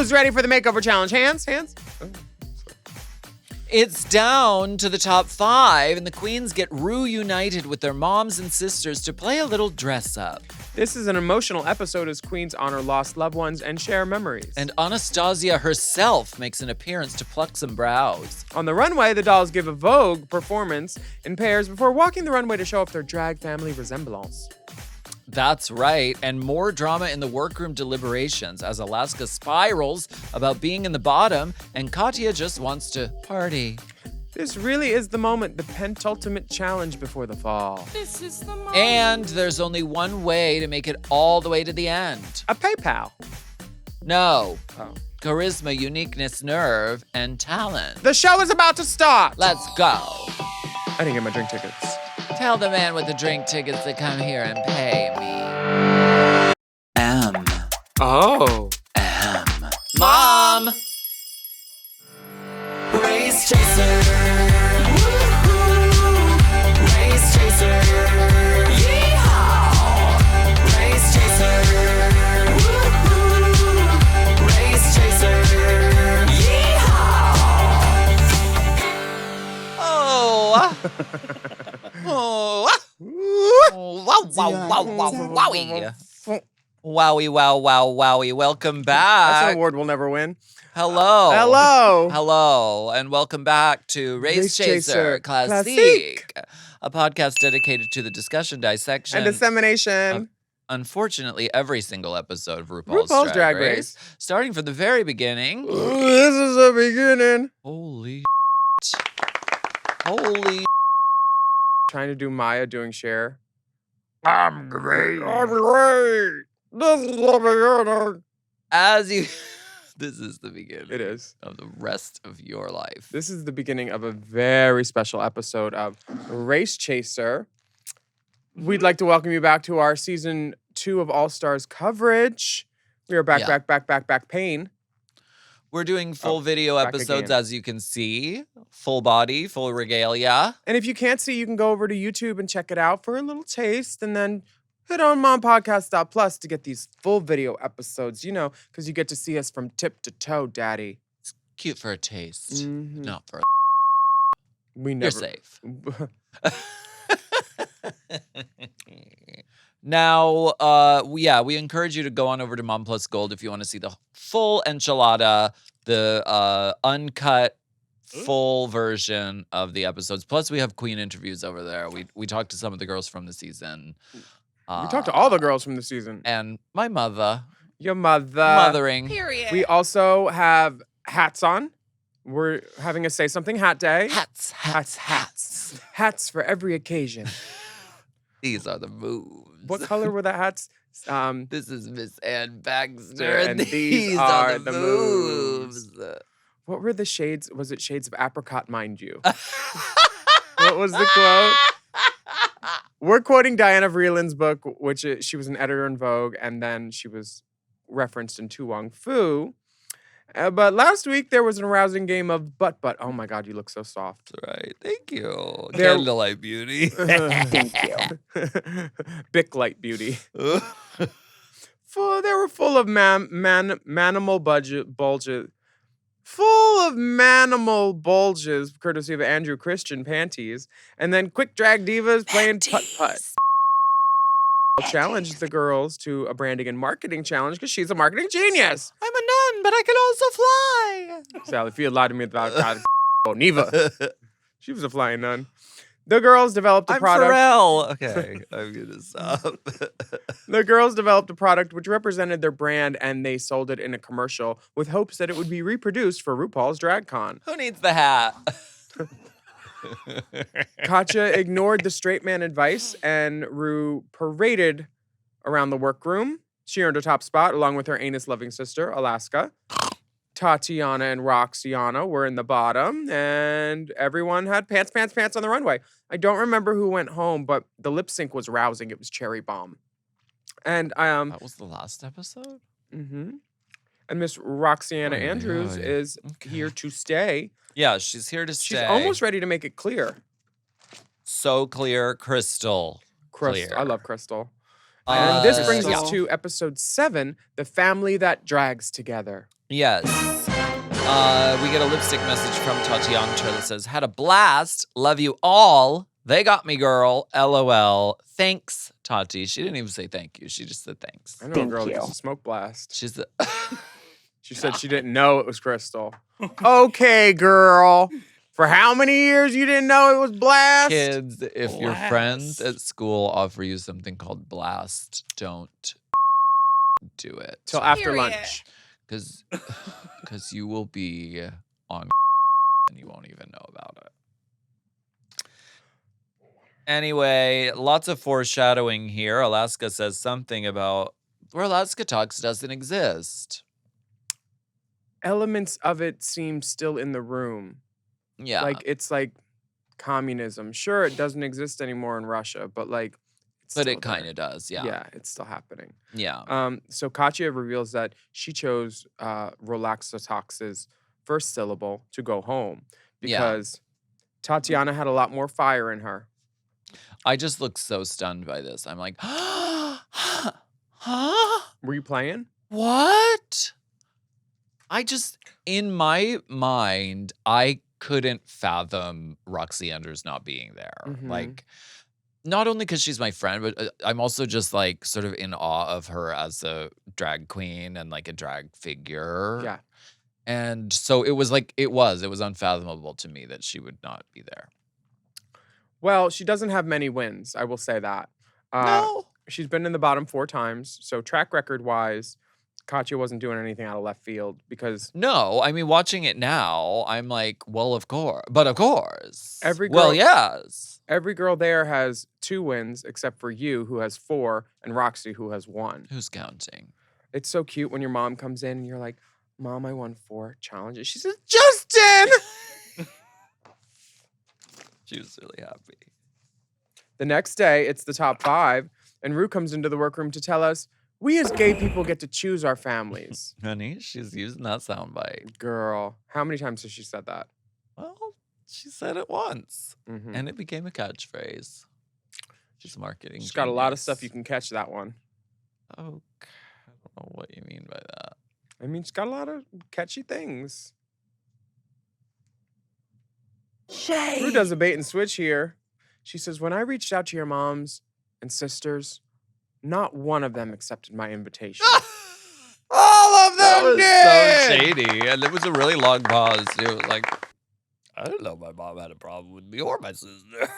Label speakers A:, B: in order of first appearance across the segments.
A: Who's ready for the makeover challenge? Hands? Oh.
B: It's down to the top 5, and the queens get reunited with their moms and sisters to play a little dress up.
A: This is an emotional episode as queens honor lost loved ones and share memories.
B: And Anastasia herself makes an appearance to pluck some brows.
A: On the runway, the dolls give a Vogue performance in pairs before walking the runway to show off their drag family resemblance.
B: That's right, and more drama in the workroom deliberations as Alaska spirals about being in the bottom and Katya just wants to party.
A: This really is the moment, the penultimate challenge before the fall.
C: This is the moment.
B: And there's only one way to make it all the way to the end.
A: A PayPal.
B: No.
A: Oh.
B: Charisma, uniqueness, nerve, and talent.
A: The show is about to start.
B: Let's go.
A: I didn't get my drink tickets.
B: Tell the man with the drink tickets to come here and pay me. M.
A: Oh.
B: M. Mom!
D: Race chaser. Woo-hoo. Race chaser. Yeehaw. Race chaser. Woo-hoo. Race chaser. Yeehaw.
B: Oh. Oh. Wow, wow, wow, wow, wowie. Wowie, wow, wow, wowie. Welcome back.
A: That's an award we'll never win.
B: Hello.
A: Hello.
B: Hello, and welcome back to Race Chaser Classique, a podcast dedicated to the discussion, dissection,
A: And dissemination.
B: unfortunately, every single episode of RuPaul's Drag Race, starting from the very beginning.
A: This is the beginning.
B: Holy Holy
A: Trying to do Maya doing Cher.
D: I'm great.
A: I'm great. This is the beginning.
B: As you... This is the beginning.
A: It is.
B: Of the rest of your life.
A: This is the beginning of a very special episode of Race Chaser. We'd like to welcome you back to our season 2 of All Stars coverage. We are back, pain.
B: We're doing full video
A: back
B: episodes,
A: again.
B: as you can see. Full body, full regalia.
A: And if you can't see, you can go over to YouTube and check it out for a little taste, and then hit on mompodcast.plus to get these full video episodes, you know, because you get to see us from tip to toe, daddy.
B: It's cute for a taste,
A: Mhm.
B: not for a...
A: We
B: You're
A: never.
B: safe. Now, we encourage you to go on over to Mom Plus Gold if you want to see the full enchilada, the uncut full version of the episodes. Plus, we have queen interviews over there. We talked to some of the girls from the season.
A: We talked to all the girls from the season.
B: And my mother.
A: Your mother.
B: Mothering.
C: Period.
A: We also have hats on. We're having a Say Something Hat Day.
B: Hats.
A: Hats for every occasion.
B: These are the moves.
A: What color were the hats?
B: This is Miss Ann Baxter,
A: And these are the moves. What were the shades? Was it shades of apricot, mind you? What was the quote? We're quoting Diana Vreeland's book, which she was an editor in Vogue, and then she was referenced in Tu Wong Fu. But last week, there was an arousing game of butt. Oh my God, you look so soft.
B: Right. Thank you.
A: There-
B: Candlelight beauty.
A: Thank you. Bic Light Beauty. They were full of manimal bulges. Full of manimal bulges, courtesy of Andrew Christian panties. And then quick drag divas playing putt-putt. Challenged the girls to a branding and marketing challenge because she's a marketing genius.
B: I'm a nun, but I can also fly.
A: Sally Field lied to me about God. Neva. She was a flying nun. The girls developed a
B: I'm
A: product.
B: Pharrell. Okay, I'm gonna stop.
A: The girls developed a product which represented their brand, and they sold it in a commercial with hopes that it would be reproduced for RuPaul's Drag Con.
B: Who needs the hat?
A: Katya ignored the straight man advice, and Ru paraded around the workroom. She earned a top spot along with her anus-loving sister, Alaska. Tatiana and Roxana were in the bottom, and everyone had pants on the runway. I don't remember who went home, but the lip sync was rousing. It was Cherry Bomb. And
B: That was the last episode?
A: and Miss Roxana
B: Oy,
A: Andrews
B: oy.
A: is here to stay.
B: Yeah, she's here to stay.
A: She's almost ready to make it clear.
B: So clear, crystal clear.
A: I love Crystal. And this brings us
B: yeah.
A: to episode 7, The Family That Drags Together.
B: Yes. We get a lipstick message from Tatiana that says, had a blast. Love you all. They got me, girl. LOL. Thanks, Tati. She didn't even say thank you. She just said thanks.
A: I know a
C: Thank
A: girl that
C: you.
A: gets a smoke blast.
B: She's the
A: She said she didn't know it was Crystal. Okay, girl. For how many years you didn't know it was blast?
B: kids. If your friends
E: Blast.
B: at school offer you something called blast, don't do it.
A: Till after
E: Period.
A: lunch.
B: Because you will be on and you won't even know about it. Anyway, lots of foreshadowing here. Alaska says something about where Alaska talks doesn't exist.
A: Elements of it seem still in the room.
B: Yeah.
A: Like it's like communism. Sure, it doesn't exist anymore in Russia, but like it's
B: but
A: still
B: it kind
A: there.
B: of does. Yeah.
A: Yeah, it's still happening.
B: Yeah.
A: So Katya reveals that she chose Relaxatox's first syllable to go home
B: Yeah.
A: because Tatiana had a lot more fire in her.
B: I just look so stunned by this. I'm like, huh?
A: Were you playing?
B: What? I just, in my mind, I couldn't fathom Roxy Enders not being there.
A: Mhm.
B: Like, not only because she's my friend, but I'm also just like sort of in awe of her as a drag queen and like a drag figure.
A: Yeah.
B: And so it was like, it was unfathomable to me that she would not be there.
A: Well, she doesn't have many wins, I will say that.
B: No.
A: She's been in the bottom 4 times. So track record wise, Katya wasn't doing anything out of left field because
B: No, I mean, watching it now, I'm like, well, of course. But of course.
A: Every
B: Well,
A: girl-
B: yes.
A: every girl there has 2 wins except for you, who has 4, and Roxy, who has 1.
B: Who's counting?
A: It's so cute when your mom comes in and you're like, Mom, I won 4 challenges. She says, Justin!
B: She was really happy.
A: The next day, it's the top 5, and Rue comes into the workroom to tell us, we as gay people get to choose our families.
B: Honey, she's using that soundbite.
A: Girl, how many times has she said that?
B: Well, she said it once,
A: Mhm.
B: and it became a catchphrase. She's marketing.
A: She's got a lot of stuff you
B: genius.
A: can catch that one.
B: Oh, I don't know what you mean by that.
A: I mean, she's got a lot of catchy things. Rue does a bait and switch here. She says, when I reached out to your moms and sisters, not one of them accepted my invitation. All of
B: That
A: them
B: was
A: did!
B: so shady, and it was a really long pause too. It was like, I didn't know my mom had a problem with me or my sister.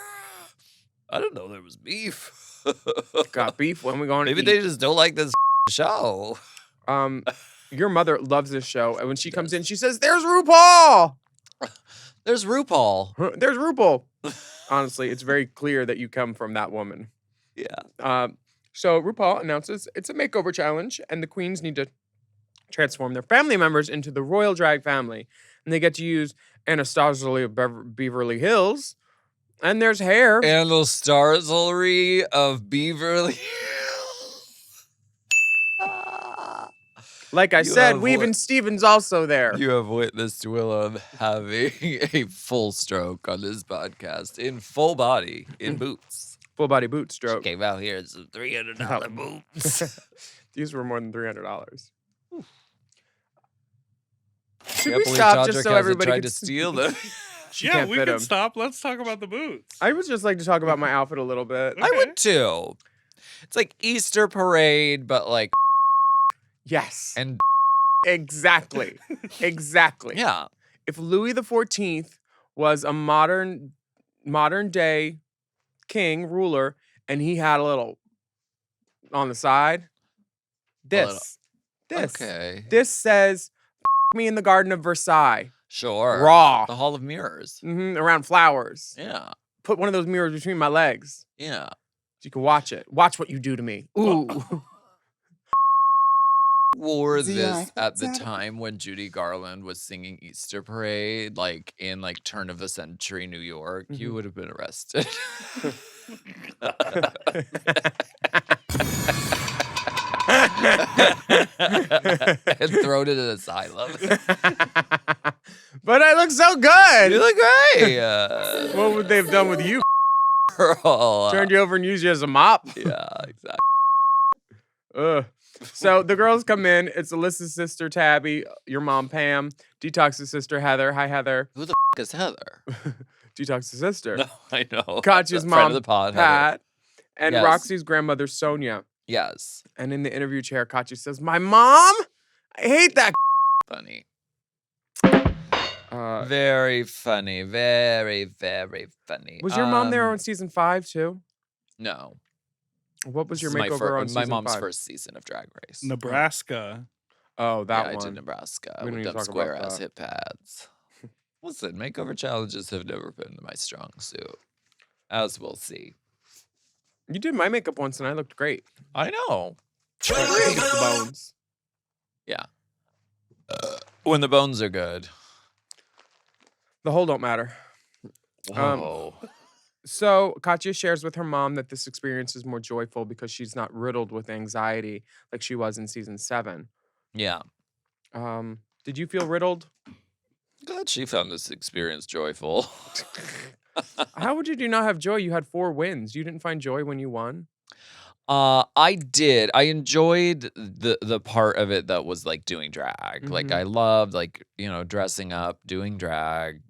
B: I didn't know there was beef.
A: Got beef when we going to
B: Maybe
A: eat.
B: they just don't like this show.
A: Your mother loves this show, and when she comes in, she says, there's RuPaul!
B: There's RuPaul.
A: There's RuPaul. Honestly, it's very clear that you come from that woman.
B: Yeah.
A: So RuPaul announces it's a makeover challenge, and the queens need to transform their family members into the royal drag family. And they get to use Anastasia of Beverly Hills, and there's hair.
B: And the Starzlery of Beverly.
A: Like I
B: You
A: said,
B: have
A: Weaving
B: what-
A: Stevens also there.
B: You have witnessed Willam having a full stroke on this podcast in full body, in boots.
A: Full body boot stroke.
B: Came out here in some $300 boots.
A: These were more than $300. Should
B: Can't
A: we
B: believe
A: stop
B: Todrick
A: just so
B: hasn't
A: everybody
B: tried
A: can
B: to steal them.
A: She
E: Yeah,
A: can't
E: we
A: fit
E: can
A: 'em.
E: stop. Let's talk about the boots.
A: I would just like to talk about my outfit a little bit.
B: I would too. It's like Easter parade, but like,
A: Yes.
B: and
A: Exactly. Exactly.
B: yeah.
A: If Louis XIV was a modern day king, ruler, and he had a little on the side,
B: little-
A: this.
B: Okay.
A: This says me in the Garden of Versailles.
B: Sure.
A: Raw.
B: The Hall of Mirrors.
A: Around flowers.
B: Yeah.
A: Put one of those mirrors between my legs
B: Yeah.
A: so you can watch it. Watch what you do to me. Ooh.
B: Wore
C: The
B: this at the
C: Eiffel Tower.
B: time when Judy Garland was singing Easter Parade, like in like turn of the century New York, you
A: Mhm.
B: would have been arrested. And thrown in an asylum.
A: But I look so good.
B: You look great.
A: What would they have done with you?
B: Girl.
A: Turned you over and used you as a mop?
B: Yeah, exactly.
A: Ugh. So the girls come in. It's Alyssa's sister, Tabby, your mom, Pam, Detox's sister, Heather. Hi, Heather.
B: Who the is Heather?
A: Detox's sister.
B: No, I know.
A: Katya's
B: Friend
A: mom,
B: of the pod, Heather.
A: Pat, and
B: Yes.
A: Roxy's grandmother, Sonia.
B: Yes.
A: And in the interview chair, Katya says, "My mom? I hate that."
B: Funny.
A: Uh,
B: Very funny. Very, very funny.
A: was your mom there on season 5 too?
B: No.
A: What was
B: This
A: your
B: is
A: makeover on
B: my
A: season
B: mom's
A: 5?
B: first season of Drag Race.
E: Nebraska.
A: Oh, that
B: I
A: one.
B: did Nebraska
A: We don't
B: with
A: need to
B: them
A: talk
B: square
A: about
B: ass
A: that.
B: hip pads. Listen, makeover challenges have never been my strong suit, as we'll see.
A: You did my makeup once and I looked great.
B: I know.
A: But I think it's the bones.
B: Yeah. When the bones are good.
A: The whole don't matter.
B: Whoa.
A: So Katya shares with her mom that this experience is more joyful because she's not riddled with anxiety like she was in season 7.
B: Yeah.
A: Did you feel riddled?
B: Glad she found this experience joyful.
A: How did you not have joy? You had 4 wins. You didn't find joy when you won?
B: I did. I enjoyed the part of it that was like doing drag. Like
A: Mhm.
B: I loved dressing up, doing drag,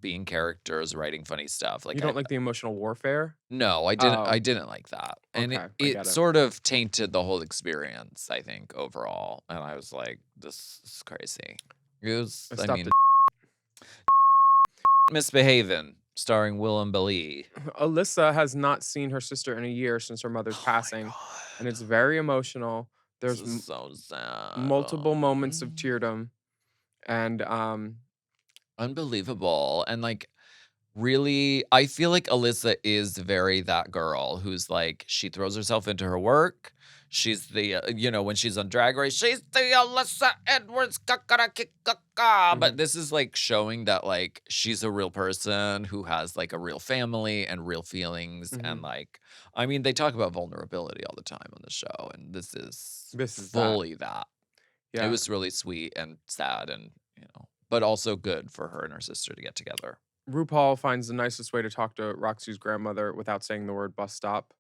B: being characters, writing funny stuff. Like
A: You don't like the emotional warfare?
B: No, I didn't.
A: Oh.
B: I didn't like that, and
A: Okay, I
B: it
A: get it.
B: sort of tainted the whole experience. I think overall, and I was like, "This is crazy." It was.
A: I
B: I
A: stopped
B: mean, Misbehaving, starring Willam.
A: Alyssa has not seen her sister in a year since her mother's passing, and it's very emotional. There's
B: This is so sad.
A: multiple moments of teardom, and
B: Unbelievable, and like. Really, I feel like Alyssa is very that girl who's like, she throws herself into her work. She's the, when she's on Drag Race, she's the Alyssa Edwards, But this is like showing that like she's a real person who has like a real family and real feelings. And like, I mean, they talk about vulnerability all the time on the show. And this is fully that.
A: Yeah.
B: It was really sweet and sad and, but also good for her and her sister to get together.
A: RuPaul finds the nicest way to talk to Roxy's grandmother without saying the word bus stop.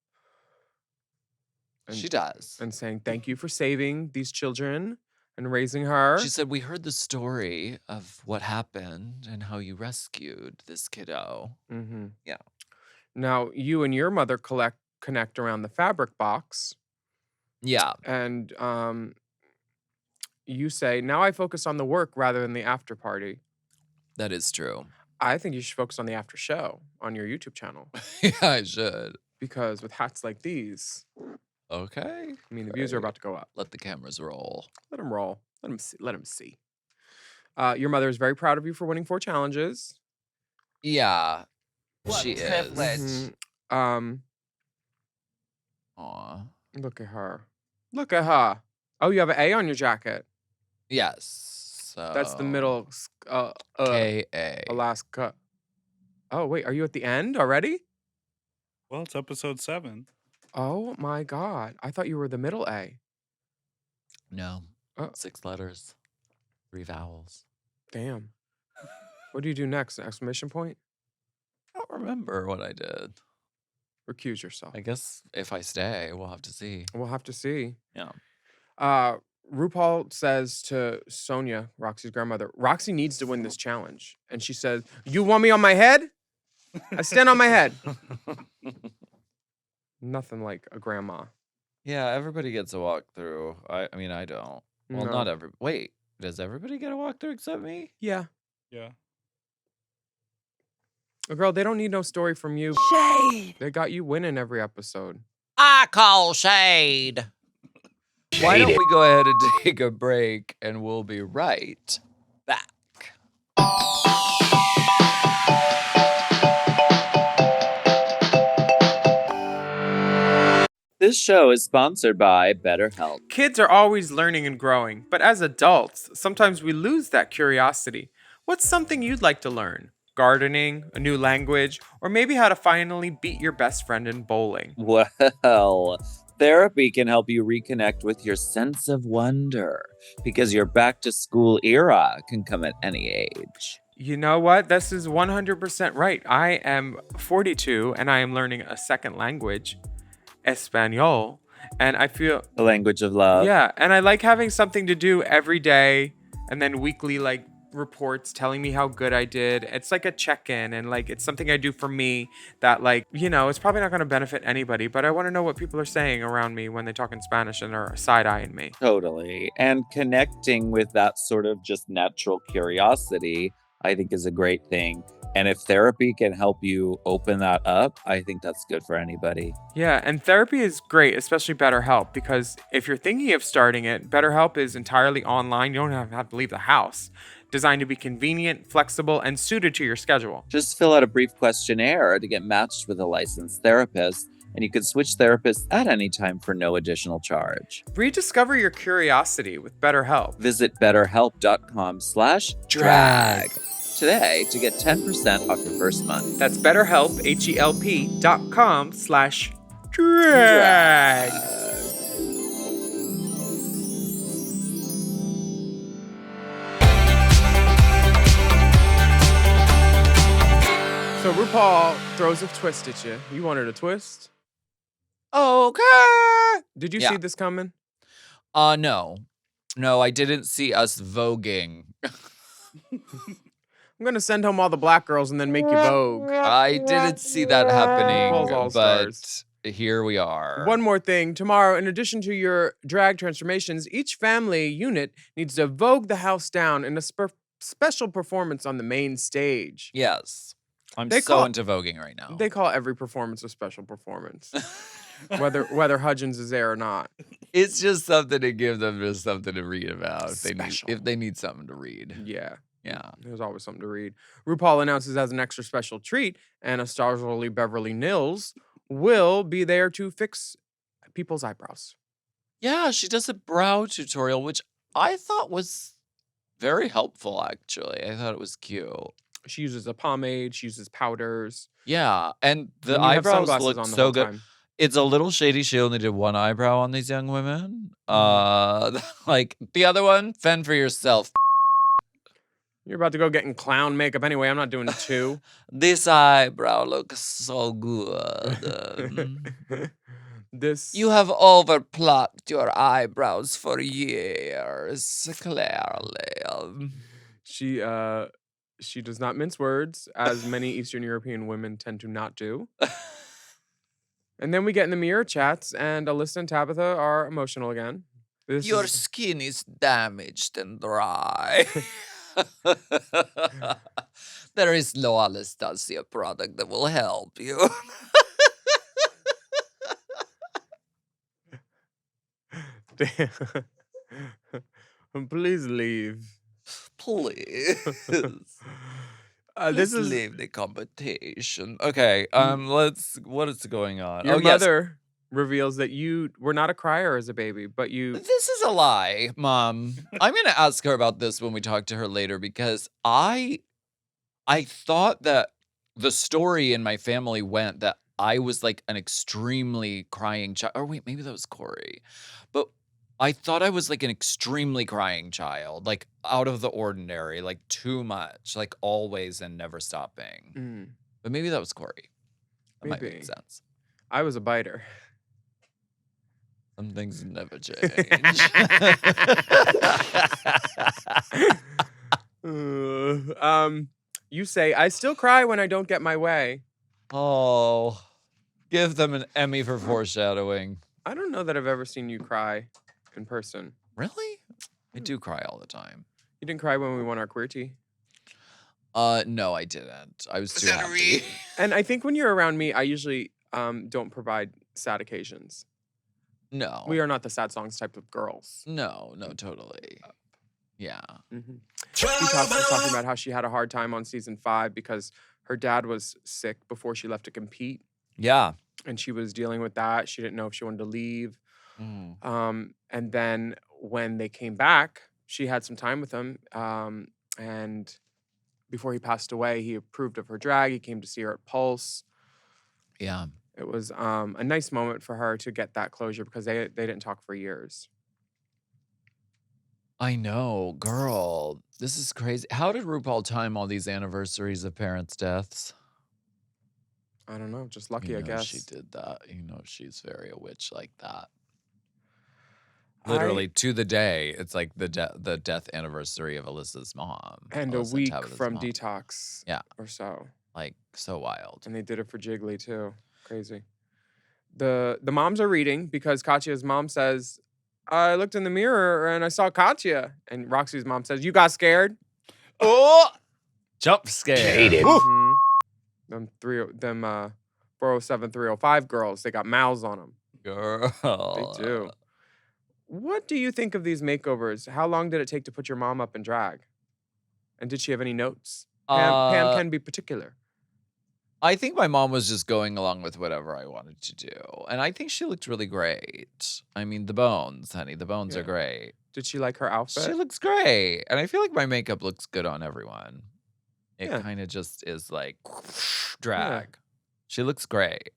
A: And,
B: She does.
A: And saying, thank you for saving these children and raising her.
B: She said, we heard the story of what happened and how you rescued this kiddo.
A: Mm-hmm.
B: Yeah.
A: Now, you and your mother connect around the fabric box.
B: Yeah.
A: And you say, now I focus on the work rather than the after party.
B: That is true.
A: I think you should focus on the after show on your YouTube channel.
B: Yeah, I should.
A: Because with hats like these,
B: okay.
A: I mean, the views are about to go up.
B: Let the cameras roll.
A: Let them roll. Let them see. Let them see. Your mother is very proud of you for winning 4 challenges.
B: Yeah, she is.
A: Mm-hmm.
B: Aw.
A: Look at her. Look at her. Oh, you have an A on your jacket.
B: Yes. So
A: That's the middle.
B: K-A.
A: Alaska. Oh, wait. Are you at the end already?
E: Well, it's episode 7.
A: Oh, my God. I thought you were the middle A.
B: No.
A: Oh.
B: 6 letters. 3 vowels.
A: Damn. What do you do next? An exclamation point?
B: I don't remember what I did.
A: Recuse yourself.
B: I guess if I stay, we'll have to see.
A: We'll have to see.
B: Yeah.
A: RuPaul says to Sonia, Roxy's grandmother, Roxy needs to win this challenge. And she says, you want me on my head? I stand on my head. Nothing like a grandma.
B: Yeah, everybody gets a walkthrough. I mean, I don't. Well,
A: No.
B: not every. Wait, does everybody get a walkthrough except me?
A: Yeah.
E: Yeah.
A: Girl, they don't need no story from you.
B: Shade.
A: They got you winning every episode.
B: I call shade. Why don't we go ahead and take a break and we'll be right back. This show is sponsored by BetterHelp.
A: Kids are always learning and growing, but as adults, sometimes we lose that curiosity. What's something you'd like to learn? Gardening, a new language, or maybe how to finally beat your best friend in bowling.
B: Well, therapy can help you reconnect with your sense of wonder because your back to school era can come at any age.
A: You know what? This is 100% right. I am 42 and I am learning a second language, Espanol. And I feel,
B: The language of love.
A: yeah, and I like having something to do every day and then weekly like reports telling me how good I did. It's like a check-in and like it's something I do for me that like, it's probably not going to benefit anybody, but I want to know what people are saying around me when they talk in Spanish and are side-eyeing me.
B: Totally. And connecting with that sort of just natural curiosity, I think is a great thing. And if therapy can help you open that up, I think that's good for anybody.
A: Yeah, and therapy is great, especially BetterHelp, because if you're thinking of starting it, BetterHelp is entirely online. You don't have to leave the house. Designed to be convenient, flexible, and suited to your schedule.
B: Just fill out a brief questionnaire to get matched with a licensed therapist, and you can switch therapists at any time for no additional charge.
A: Rediscover your curiosity with BetterHelp.
B: Visit betterhelp.com/drag today to get 10% off your first month.
A: That's BetterHelp, HELP.com/drag. So RuPaul throws a twist at you. You wanted a twist?
B: Okay.
A: Did you
B: Yeah.
A: see this coming?
B: No. No, I didn't see us voguing.
A: I'm going to send home all the black girls and then make you vogue.
B: I didn't see that happening,
A: RuPaul's All-Stars.
B: but here we are.
A: One more thing. Tomorrow, in addition to your drag transformations, each family unit needs to vogue the house down in a special performance on the main stage.
B: Yes. I'm
A: They
B: so
A: call-
B: into voguing right now.
A: They call every performance a special performance, whether Hudgens is there or not.
B: It's just something to give them just something to read about
A: Special.
B: if they need something to read.
A: Yeah.
B: Yeah.
A: There's always something to read. RuPaul announces as an extra special treat, Anastasia Beverly Nils will be there to fix people's eyebrows.
B: Yeah, she does a brow tutorial, which I thought was very helpful, actually. I thought it was cute.
A: She uses a pomade. She uses powders.
B: Yeah, and the
A: And you have
B: eyebrows
A: sunglasses
B: look
A: on the
B: so
A: whole
B: good.
A: time.
B: It's a little shady. She only did one eyebrow on these young women. Like the other one, fend for yourself.
A: You're about to go get in clown makeup anyway. I'm not doing two.
B: This eyebrow looks so good.
A: This
B: You have overplucked your eyebrows for years, clearly.
A: she does not mince words, as many Eastern European women tend to not do. And then we get in the mirror chats, and Alyssa and Tabitha are emotional again. This
B: Your
A: is-
B: skin is damaged and dry. There is no Anastasia product that will help you.
A: Please leave.
B: Please.
A: This
B: Just
A: is
B: leave the competition. Okay, what is going on?
A: your
B: Oh, yes.
A: mother reveals that you were not a crier as a baby, but you.
B: This is a lie, Mom. I'm going to ask her about this when we talk to her later because I thought that the story in my family went that I was like an extremely crying child. Or wait, maybe that was Corey. But I thought I was like an extremely crying child, like out of the ordinary, like too much, like always and never stopping.
A: Mm,
B: But maybe that was Corey. That might
A: Maybe.
B: make sense.
A: I was a biter.
B: Some things never change.
A: You say, I still cry when I don't get my way.
B: Oh, give them an Emmy for foreshadowing.
A: I don't know that I've ever seen you cry in person.
B: Really? I do cry all the time.
A: You didn't cry when we won our queer tea.
B: No, I didn't. I was too happy.
A: And I think when you're around me, I usually don't provide sad occasions.
B: No.
A: We are not the sad songs type of girls.
B: No, totally. Yeah.
A: Mm-hmm. She was talking about how she had a hard time on season 5 because her dad was sick before she left to compete.
B: Yeah.
A: And she was dealing with that. She didn't know if she wanted to leave.
B: Mm.
A: And then when they came back, she had some time with him. And before he passed away, he approved of her drag. He came to see her at Pulse.
B: Yeah.
A: It was a nice moment for her to get that closure because they didn't talk for years.
B: I know, girl. This is crazy. How did RuPaul time all these anniversaries of parents' deaths?
A: I don't know, just lucky,
B: You
A: I
B: know
A: guess.
B: she did that. You know she's very a witch like that. Literally to the day. It's like the death anniversary of Alyssa's mom.
A: And
B: Alyssa
A: a
B: and
A: week
B: Tabitha's
A: from
B: mom.
A: Detox.
B: Yeah.
A: Or so.
B: Like, so wild.
A: And they did it for Jiggly too. Crazy. The moms are reading because Katya's mom says, I looked in the mirror and I saw Katya. And Roxy's mom says, you got scared?
B: Oh! Jump scare.
A: Mhm. Them 407, 305 girls, they got mouths on them.
B: Girl.
A: They do. What do you think of these makeovers? How long did it take to put your mom up in drag? And did she have any notes? Pam can be particular.
B: I think my mom was just going along with whatever I wanted to do. And I think she looked really great. I mean, the bones, honey. The bones are
A: Yeah.
B: great.
A: Did she like her outfit?
B: She looks great. And I feel like my makeup looks good on everyone. It
A: Yeah.
B: kind of just is like drag. She looks great.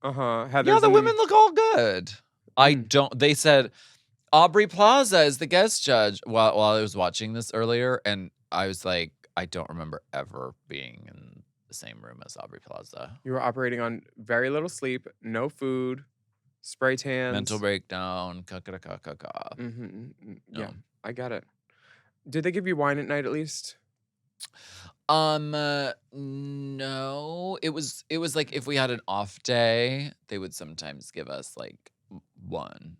A: Uh-huh.
B: Yeah, the women look all good. They said Aubrey Plaza is the guest judge while I was watching this earlier. And I was like, I don't remember ever being in the same room as Aubrey Plaza.
A: You were operating on very little sleep, no food, spray tans.
B: Mental breakdown.
A: Yeah, I got it. Did they give you wine at night at least?
B: No. It was like if we had an off day, they would sometimes give us like one.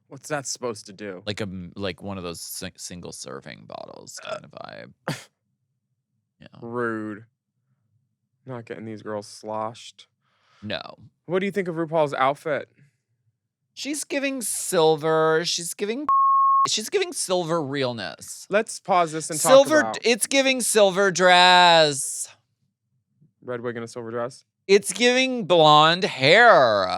A: What's that supposed to do?
B: Like one of those single serving bottles kind of vibe. Yeah.
A: Rude. Not getting these girls sloshed.
B: No.
A: What do you think of RuPaul's outfit?
B: She's giving silver. She's giving silver realness.
A: Let's pause this and talk about
B: It's giving silver dress.
A: red wig and a silver dress.
B: It's giving blonde hair.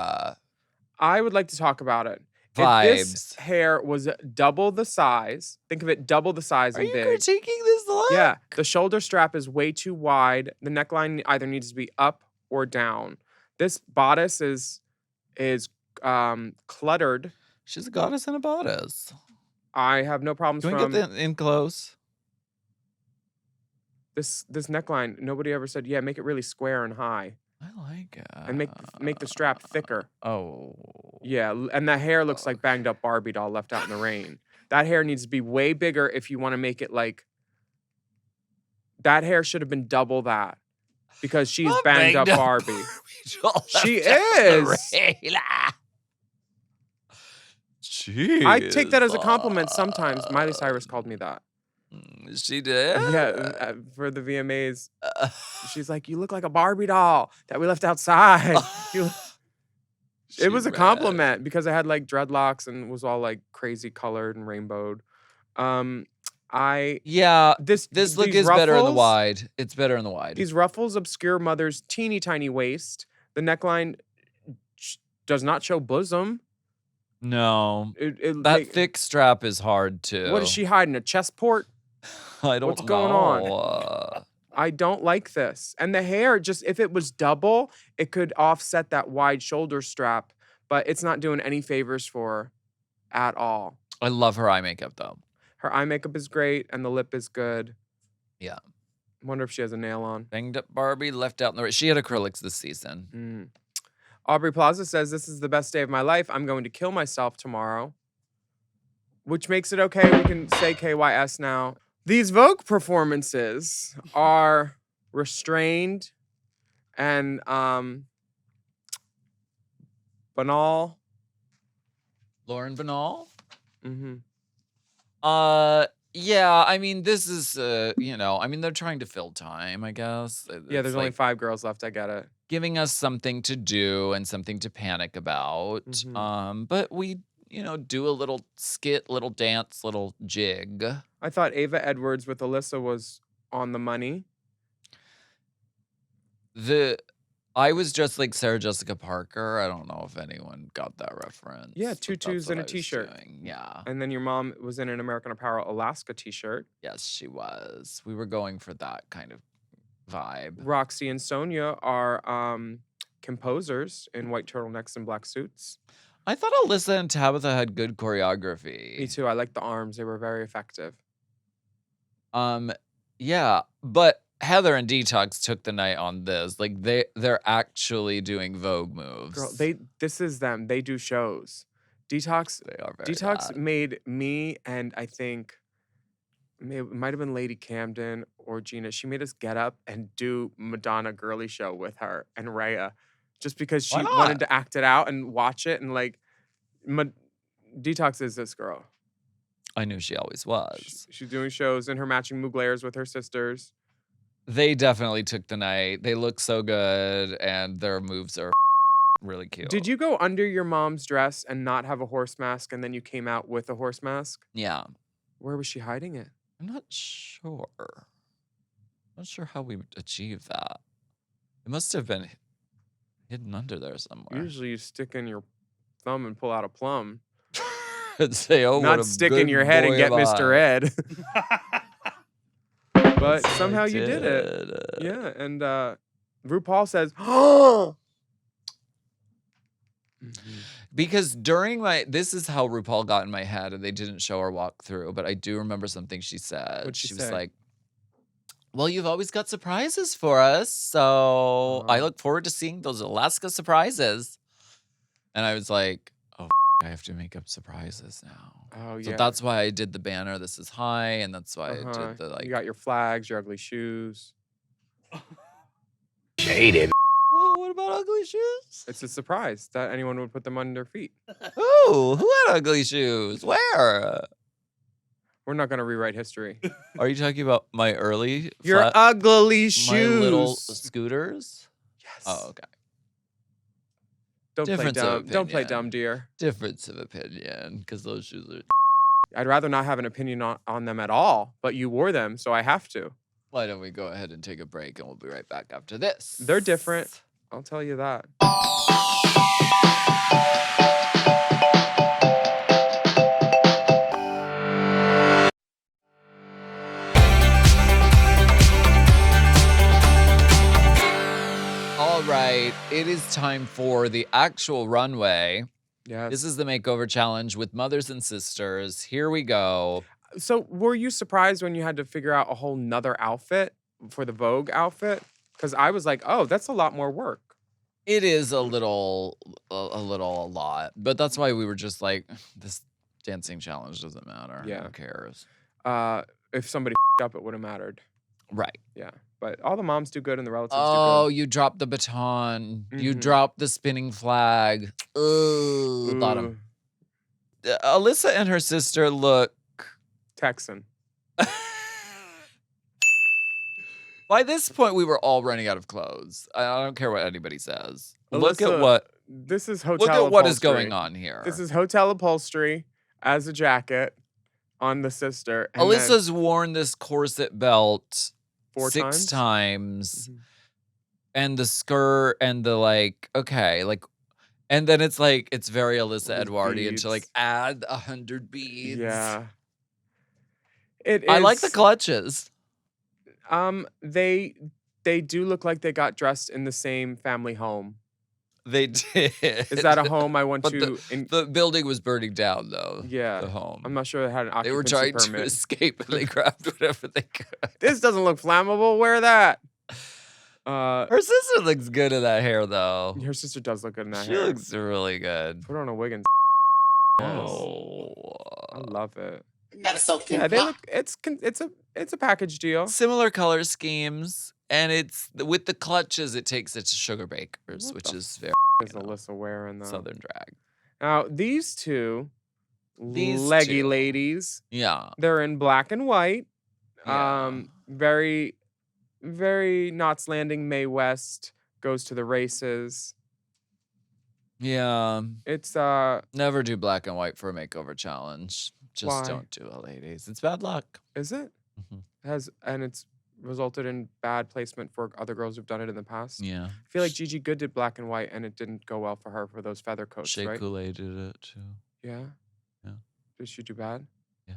A: I would like to talk about it.
B: Vibes.
A: If this hair was double the size, think of it double the size
B: Are
A: and
B: you
A: big.
B: critiquing this look?
A: Yeah, the shoulder strap is way too wide. The neckline either needs to be up or down. This bodice is cluttered.
B: She's a goddess and a bodice.
A: I have no problems
B: Can we
A: from
B: get that in close?
A: this neckline. Nobody ever said, yeah, make it really square and high.
B: I like it.
A: And make the strap thicker.
B: Oh.
A: Yeah, and the hair looks like banged up Barbie doll left out in the rain. That hair needs to be way bigger if you want to make it like that hair should have been double that because she's
B: Not
A: banged up Barbie. She is.
B: Jeez.
A: I take that as a compliment sometimes. Miley Cyrus called me that.
B: She did?
A: Yeah, for the VMAs. She's like, you look like a Barbie doll that we left outside. It was a compliment because I had like dreadlocks and was all like crazy colored and rainbowed. This
B: look is better in the wide. It's better in the wide.
A: These ruffles obscure mother's teeny tiny waist. The neckline does not show bosom.
B: No. That thick strap is hard too.
A: What is she hiding? A chest port?
B: I don't know.
A: What's going on? I don't like this. And the hair, just if it was double, it could offset that wide shoulder strap, but it's not doing any favors for her at all.
B: I love her eye makeup though.
A: Her eye makeup is great and the lip is good.
B: Yeah.
A: Wonder if she has a nail on.
B: Banged up Barbie, left out in the rain. She had acrylics this season.
A: Aubrey Plaza says, this is the best day of my life. I'm going to kill myself tomorrow. Which makes it okay. We can say KYS now. These Vogue performances are restrained and banal.
B: Lauren Banal?
A: Mm-hmm.
B: Yeah, I mean, this is, they're trying to fill time, I guess.
A: Yeah, there's only 5 girls left. I get it.
B: Giving us something to do and something to panic about. But we, do a little skit, little dance, little jig.
A: I thought Ava Edwards with Alyssa was on the money.
B: I was just like Sarah Jessica Parker. I don't know if anyone got that reference.
A: Yeah,
B: but
A: tutus
B: that's
A: and
B: what
A: a
B: I was
A: t-shirt.
B: doing. Yeah.
A: And then your mom was in an American Apparel Alaska t-shirt.
B: Yes, she was. We were going for that kind of vibe.
A: Roxy and Sonia are composers in white turtlenecks and black suits.
B: I thought Alyssa and Tabitha had good choreography.
A: Me too. I liked the arms. They were very effective.
B: Yeah, but Heather and Detox took the night on this. Like they're actually doing Vogue moves.
A: Girl, this is them. They do shows. Detox
B: They are very bad.
A: made me and I think it might have been Lady Camden or Gina. She made us get up and do Madonna girly show with her and Rhea, just because
B: Why
A: she
B: not?
A: wanted to act it out and watch it and like. Detox is this girl.
B: I knew she always was.
A: She's doing shows in her matching Muglares with her sisters.
B: They definitely took the night. They look so good, and their moves are really cute.
A: Did you go under your mom's dress and not have a horse mask, and then you came out with a horse mask?
B: Yeah.
A: Where was she hiding it?
B: I'm not sure. Not sure how we achieved that. It must have been hidden under there somewhere.
A: Usually you stick in your thumb and pull out a plum.
B: And say, oh, what
A: Not
B: a
A: stick in
B: good
A: your head and
B: boy
A: get
B: am
A: Mr.
B: I.
A: Ed. But
B: Yes, I
A: somehow you did it.
B: did.
A: Yeah, and RuPaul says, "Oh."
B: Because this is how RuPaul got in my head, and they didn't show her walk through, but I do remember something she said.
A: What'd she
B: was
A: say?
B: like, well, you've always got surprises for us, so I
A: Oh.
B: look forward to seeing those Alaska surprises. And I was like, oh, I have to make up surprises now.
A: Oh
B: So
A: yeah.
B: that's why I did the banner, This Is High, and that's why I did the
A: You got your flags, your ugly shoes.
D: Shaded.
B: oh, what about ugly shoes?
A: It's a surprise that anyone would put them on their feet.
B: Who had ugly shoes? Where?
A: We're not gonna rewrite history.
B: Are you talking about my early
A: Your
B: flat-
A: ugly
B: my
A: shoes.
B: little scooters?
A: Yes.
B: Oh, okay.
A: Don't play
B: Difference of
A: dumb. Don't play
B: opinion.
A: dumb, dear.
B: Difference of opinion, because those shoes are.
A: I'd rather not have an opinion on them at all, but you wore them, so I have to.
B: Why don't we go ahead and take a break, and we'll be right back after this.
A: They're different. I'll tell you that.
B: All right, it is time for the actual runway.
A: Yes.
B: This is the makeover challenge with mothers and sisters. Here we go.
A: So were you surprised when you had to figure out a whole nother outfit for the Vogue outfit? Because I was like, oh, that's a lot more work.
B: It is a lot, but that's why we were just like, this dancing challenge doesn't matter.
A: Yeah.
B: Who cares?
A: If somebody up, it would have mattered.
B: Right.
A: Yeah. But all the moms do good and the relatives
B: Oh,
A: do
B: you dropped the baton. You
A: Mhm.
B: dropped the spinning flag. Ooh,
A: good.
B: bottom. Alyssa and her sister look.
A: Texan.
B: By this point, we were all running out of clothes. I don't care what anybody says. Look at
A: Alyssa,
B: what.
A: This is hotel
B: Look at what is
A: upholstery.
B: going on here.
A: This is hotel upholstery as a jacket on the sister. And then
B: Alyssa's worn this corset belt
A: 4
B: 6 times.
A: Mhm.
B: And the skirt and the and then it's like it's very Alyssa
A: With
B: Edwardian to like
A: beads.
B: add 100 beads.
A: Yeah. It is.
B: I like the clutches.
A: They do look like they got dressed in the same family home.
B: They did.
A: Is that a home I want
B: But
A: to?
B: the building was burning down though.
A: Yeah.
B: The home.
A: I'm not sure they had an
B: They were
A: occupancy
B: trying to
A: permit.
B: escape and they grabbed whatever they could.
A: This doesn't look flammable. Wear that.
B: Her sister looks good in that hair though.
A: Her sister does look good in that
B: She
A: hair.
B: looks really good.
A: Put on a wig and. Yes.
B: Oh.
A: I love it.
D: Gotta soak them
A: Yeah, they
D: up.
A: look. It's a package deal.
B: Similar color schemes, and it's with the clutches. It takes it to Sugar Bakers,
A: What
B: which
A: the
B: is very
A: Is Alyssa wearing though?
B: Southern drag.
A: Now these two
B: These
A: leggy
B: two.
A: ladies,
B: Yeah.
A: they're in black and white.
B: Yeah.
A: Very, very Knots Landing. Mae West goes to the races.
B: Yeah.
A: It's
B: Never do black and white for a makeover challenge. Just
A: Why?
B: don't do it, ladies. It's bad luck.
A: is it
B: Mhm.
A: it's resulted in bad placement for other girls who've done it in the past.
B: Yeah.
A: I feel like Gigi Good did black and white and it didn't go well for her for those feather coats,
B: Shea
A: right?
B: Coulee did it too.
A: Yeah.
B: Yeah.
A: Did she do bad?
B: Yeah.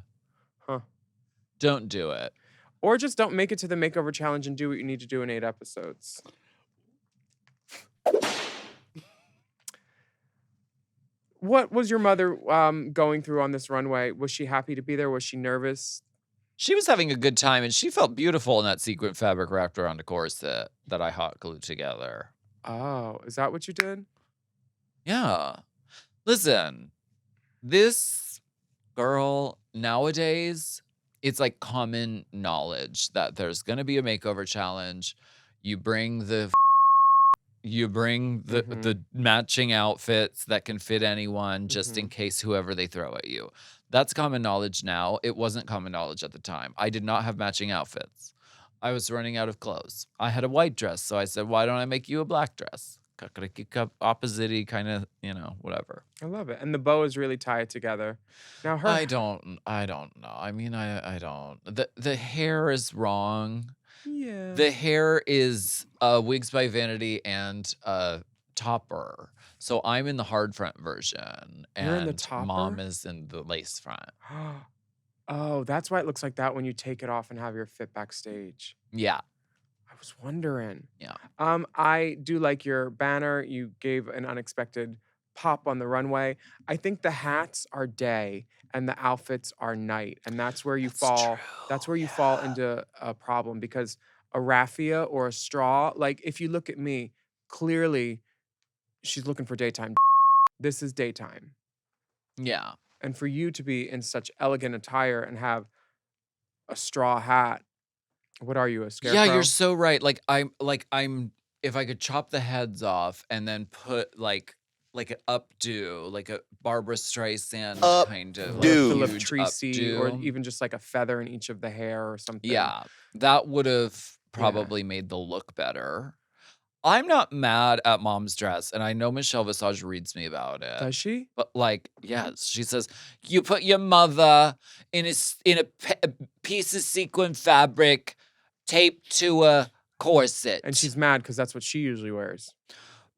A: Huh.
B: Don't do it.
A: Or just don't make it to the makeover challenge and do what you need to do in 8 episodes. What was your mother going through on this runway? Was she happy to be there? Was she nervous?
B: She was having a good time, and she felt beautiful in that sequin fabric wrapped around a corset that I hot glued together.
A: Oh, is that what you did?
B: Yeah. Listen, this girl nowadays, it's like common knowledge that there's going to be a makeover challenge. You bring the the matching outfits that can fit anyone just in case whoever they throw at you. That's common knowledge now. It wasn't common knowledge at the time. I did not have matching outfits. I was running out of clothes. I had a white dress, so I said, "Why don't I make you a black dress?" Opposite-y kind of, whatever.
A: I love it. And the bows really tie it together. Now her
B: I don't know. I mean, I don't. The hair is wrong.
A: Yeah.
B: The hair is Wigs by Vanity and topper. So I'm in the hard front version,
A: You're in the
B: and Mom
A: topper?
B: is in the lace front.
A: Oh, that's why it looks like that when you take it off and have your fit backstage.
B: Yeah,
A: I was wondering.
B: yeah.
A: I do like your banner. You gave an unexpected pop on the runway. I think the hats are day and the outfits are night, and that's where you fall. That's where you fall into a problem because a raffia or a straw. Like if you look at me, clearly she's looking for daytime. This is daytime,
B: Yeah.
A: and for you to be in such elegant attire and have a straw hat. What are you, a scarecrow?
B: Yeah, you're so right. I'm if I could chop the heads off and then put like an updo, like a Barbara Streisand kind of
A: Or
B: like,
A: a Philip
B: huge
A: Treacy, or
B: updo.
A: even just like a feather in each of the hair or something.
B: Yeah, that would have probably made the look better. I'm not mad at Mom's dress, and I know Michelle Visage reads me about it.
A: Does she?
B: But yes, she says you put your mother in a piece of sequin fabric taped to a corset,
A: And she's mad because that's what she usually wears.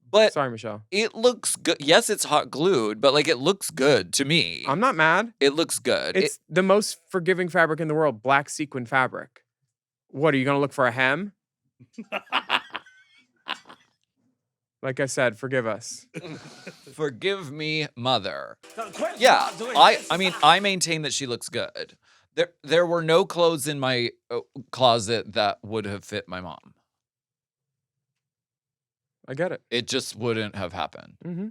B: But
A: Sorry, Michelle.
B: it looks good. Yes, it's hot glued, but it looks good to me.
A: I'm not mad.
B: It looks good.
A: It's the most forgiving fabric in the world, black sequin fabric. What, are you going to look for a hem? Like I said, forgive us.
B: Forgive me, mother. Yeah, I maintain that she looks good. There were no clothes in my closet that would have fit my mom.
A: I get it.
B: It just wouldn't have happened.
A: Mm-hmm.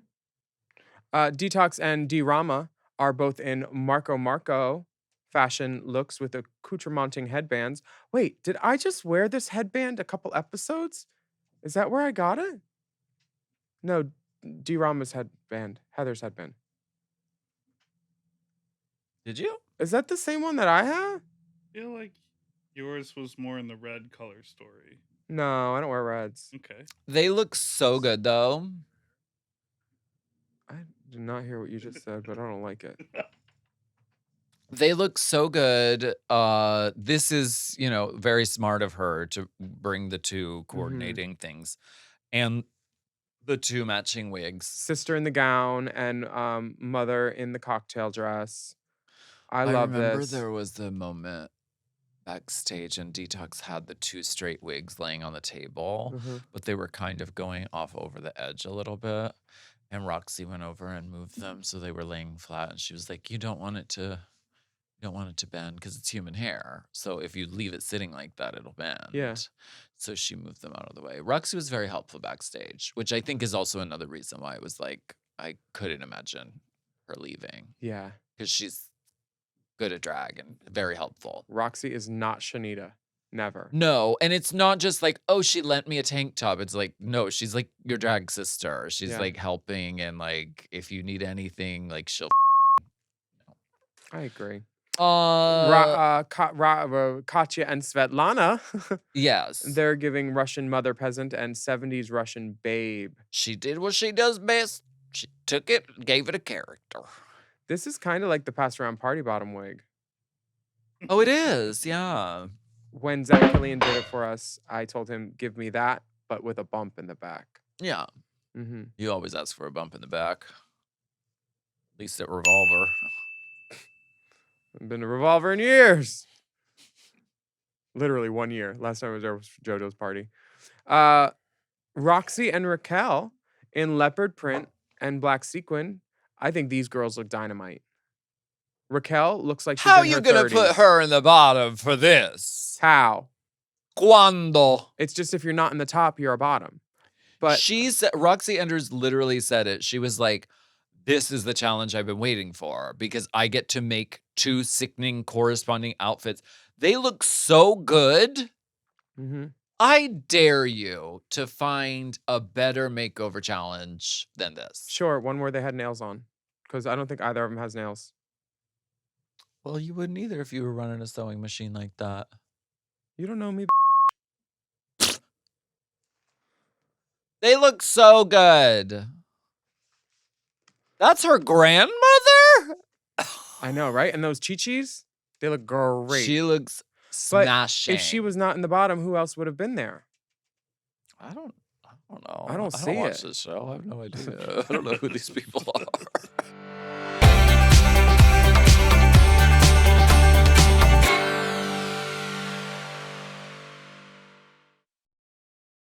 A: Detox and D-Rama are both in Marco fashion looks with accoutramenting headbands. Wait, did I just wear this headband a couple episodes? Is that where I got it? No, D-Rama's headband, Heather's headband.
B: Did you?
A: Is that the same one that I have?
E: I feel like yours was more in the red color story.
A: No, I don't wear reds.
E: Okay.
B: They look so good, though.
A: I did not hear what you just said, but I don't like it.
B: They look so good. This is, very smart of her to bring the two coordinating things and the two matching wigs.
A: Sister in the gown and mother in the cocktail dress. I love
B: remember
A: this.
B: there was the moment backstage and Detox had the two straight wigs laying on the table, but they were kind of going off over the edge a little bit. And Roxy went over and moved them so they were laying flat. And she was like, you don't want it to bend because it's human hair. So if you leave it sitting like that, it'll bend.
A: Yeah.
B: So she moved them out of the way. Roxy was very helpful backstage, which I think is also another reason why it was I couldn't imagine her leaving.
A: Yeah.
B: Because she's good at drag and very helpful.
A: Roxy is not Shanita. Never.
B: No, and it's not just oh, she lent me a tank top. It's no, she's your drag sister. She's helping, and if you need anything, she'll.
A: I agree. Katya and Svetlana.
B: Yes.
A: They're giving Russian mother peasant and 70s Russian babe.
B: She did what she does best. She took it, gave it a character.
A: This is kind of like the pass around party bottom wig.
B: Oh, it is. Yeah.
A: When Zach Killian did it for us, I told him, give me that, but with a bump in the back.
B: Yeah.
A: Mm-hmm.
B: You always ask for a bump in the back. At least at Revolver.
A: I've been to Revolver in years. Literally 1 year. Last time I was there was JoJo's party. Roxy and Raquel in leopard print and black sequin. I think these girls look dynamite. Raquel looks like she's
B: How
A: in
B: you
A: her
B: gonna
A: 30s.
B: put her in the bottom for this?
A: How?
B: Cuando?
A: It's just if you're not in the top, you're a bottom. But
B: She said, Roxy Enders literally said it. She was like, this is the challenge I've been waiting for because I get to make 2 sickening corresponding outfits. They look so good.
A: mhm.
B: I dare you to find a better makeover challenge than this.
A: Sure, one where they had nails on. Because I don't think either of them has nails.
B: Well, you wouldn't either if you were running a sewing machine like that.
A: You don't know me.
B: They look so good. That's her grandmother?
A: I know, right? And those chi-chis, they look great.
B: She looks
A: But
B: smashing.
A: if she was not in the bottom, who else would have been there?
B: I don't know.
A: I don't see
B: watch
A: it.
B: this show. I have no idea. I don't know who these people are.